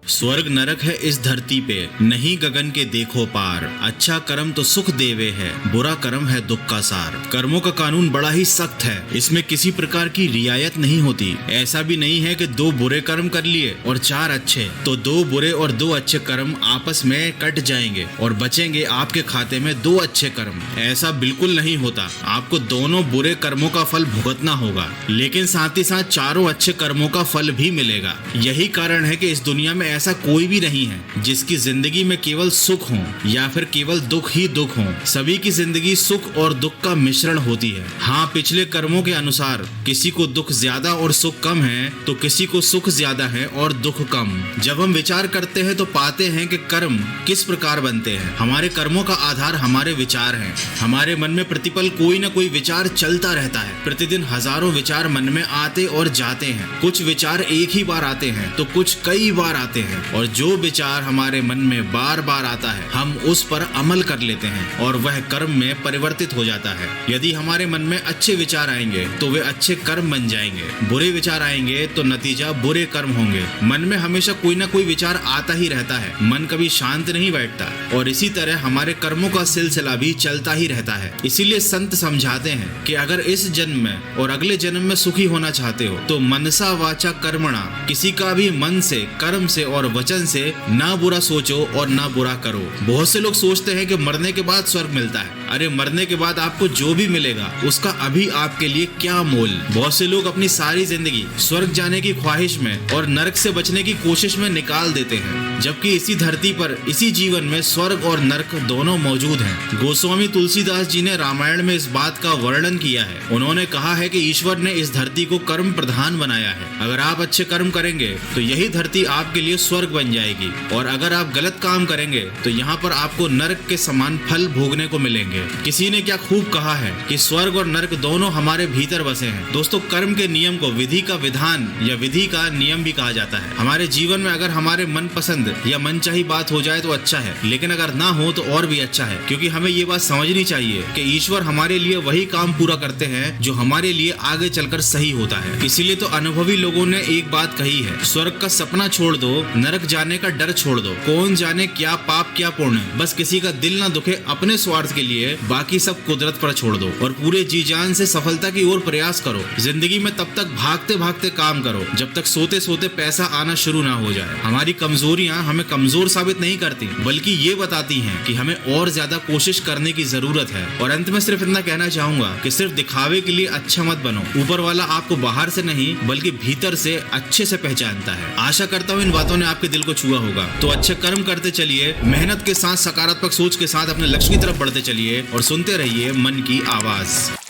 स्वर्ग नरक है इस धरती पे, नहीं गगन के देखो पार। अच्छा कर्म तो सुख देवे है, बुरा कर्म है दुख का सार। कर्मों का कानून बड़ा ही सख्त है, इसमें किसी प्रकार की रियायत नहीं होती। ऐसा भी नहीं है कि 2 बुरे कर्म कर लिए और 4 अच्छे, तो 2 बुरे और 2 अच्छे कर्म आपस में कट जाएंगे और बचेंगे आपके खाते में 2 अच्छे कर्म। ऐसा बिल्कुल नहीं होता, आपको दोनों बुरे कर्मों का फल भुगतना होगा, लेकिन साथ ही साथ 4 अच्छे कर्मों का फल भी मिलेगा। यही कारण है कि इस दुनिया में ऐसा कोई भी नहीं है जिसकी जिंदगी में केवल सुख हो या फिर केवल दुख ही दुख हो। सभी की जिंदगी सुख और दुख का मिश्रण होती है। हाँ, पिछले कर्मों के अनुसार किसी को दुख ज्यादा और सुख कम है, तो किसी को सुख ज्यादा है और दुख कम। जब हम विचार करते हैं तो पाते हैं कि कर्म किस प्रकार बनते हैं। हमारे कर्मों का आधार हमारे विचार हैं। हमारे मन में प्रतिपल कोई न कोई विचार चलता रहता है। प्रतिदिन हजारों विचार मन में आते और जाते हैं। कुछ विचार एक ही बार आते हैं तो कुछ कई बार आते हैं, और जो विचार हमारे मन में बार बार आता है हम उस पर अमल कर लेते हैं और वह कर्म में परिवर्तित हो जाता है। यदि हमारे मन में अच्छे विचार आएंगे तो वे अच्छे कर्म बन जाएंगे, बुरे विचार आएंगे तो नतीजा बुरे कर्म होंगे। मन में हमेशा कोई ना कोई विचार आता ही रहता है, मन कभी शांत नहीं बैठता, और इसी तरह हमारे कर्मों का सिलसिला भी चलता ही रहता है। इसीलिए संत समझाते हैं कि अगर इस जन्म में और अगले जन्म में सुखी होना चाहते हो तो मनसा वाचा कर्मणा, किसी का भी मन से, कर्म से और वचन से ना बुरा सोचो और ना बुरा करो। बहुत से लोग सोचते हैं कि मरने के बाद स्वर्ग मिलता है। अरे मरने के बाद आपको जो भी मिलेगा उसका अभी आपके लिए क्या मोल। बहुत से लोग अपनी सारी जिंदगी स्वर्ग जाने की ख्वाहिश में और नरक से बचने की कोशिश में निकाल देते हैं, जबकि इसी धरती पर इसी जीवन में स्वर्ग और नरक दोनों मौजूद हैं। गोस्वामी तुलसीदास जी ने रामायण में इस बात का वर्णन किया है। उन्होंने कहा है कि ईश्वर ने इस धरती को कर्म प्रधान बनाया है। अगर आप अच्छे कर्म करेंगे तो यही धरती आपके लिए स्वर्ग बन जाएगी, और अगर आप गलत काम करेंगे तो यहाँ पर आपको नरक के समान फल भोगने को मिलेंगे। किसी ने क्या खूब कहा है कि स्वर्ग और नरक दोनों हमारे भीतर बसे हैं। दोस्तों, कर्म के नियम को विधि का विधान या विधि का नियम भी कहा जाता है। हमारे जीवन में अगर हमारे मन पसंद या मनचाही बात हो जाए तो अच्छा है, लेकिन अगर ना हो तो और भी अच्छा है, क्योंकि हमें ये बात समझनी चाहिए कि ईश्वर हमारे लिए वही काम पूरा करते हैं जो हमारे लिए आगे चलकर सही होता है। इसीलिए तो अनुभवी लोगों ने एक बात कही है, स्वर्ग का सपना छोड़ दो, नरक जाने का डर छोड़ दो। कौन जाने क्या पाप क्या पुण्य, बस किसी का दिल ना दुखे अपने स्वार्थ के लिए, बाकी सब कुदरत पर छोड़ दो और पूरे जी जान से सफलता की ओर प्रयास करो। जिंदगी में तब तक भागते भागते काम करो जब तक सोते सोते पैसा आना शुरू ना हो जाए। हमारी कमजोरियां हमें कमजोर साबित नहीं करती, बल्कि ये बताती हैं कि हमें और ज्यादा कोशिश करने की जरूरत है। और अंत में सिर्फ इतना कहना चाहूंगा कि सिर्फ दिखावे के लिए अच्छा मत बनो। ऊपर वाला आपको बाहर से नहीं बल्कि भीतर से अच्छे से पहचानता है। आशा करता हूँ इन बातों ने आपके दिल को छुआ होगा। तो अच्छे कर्म करते चलिए, मेहनत के साथ सकारात्मक सोच के साथ अपने लक्ष्य की तरफ बढ़ते चलिए और सुनते रहिए मन की आवाज।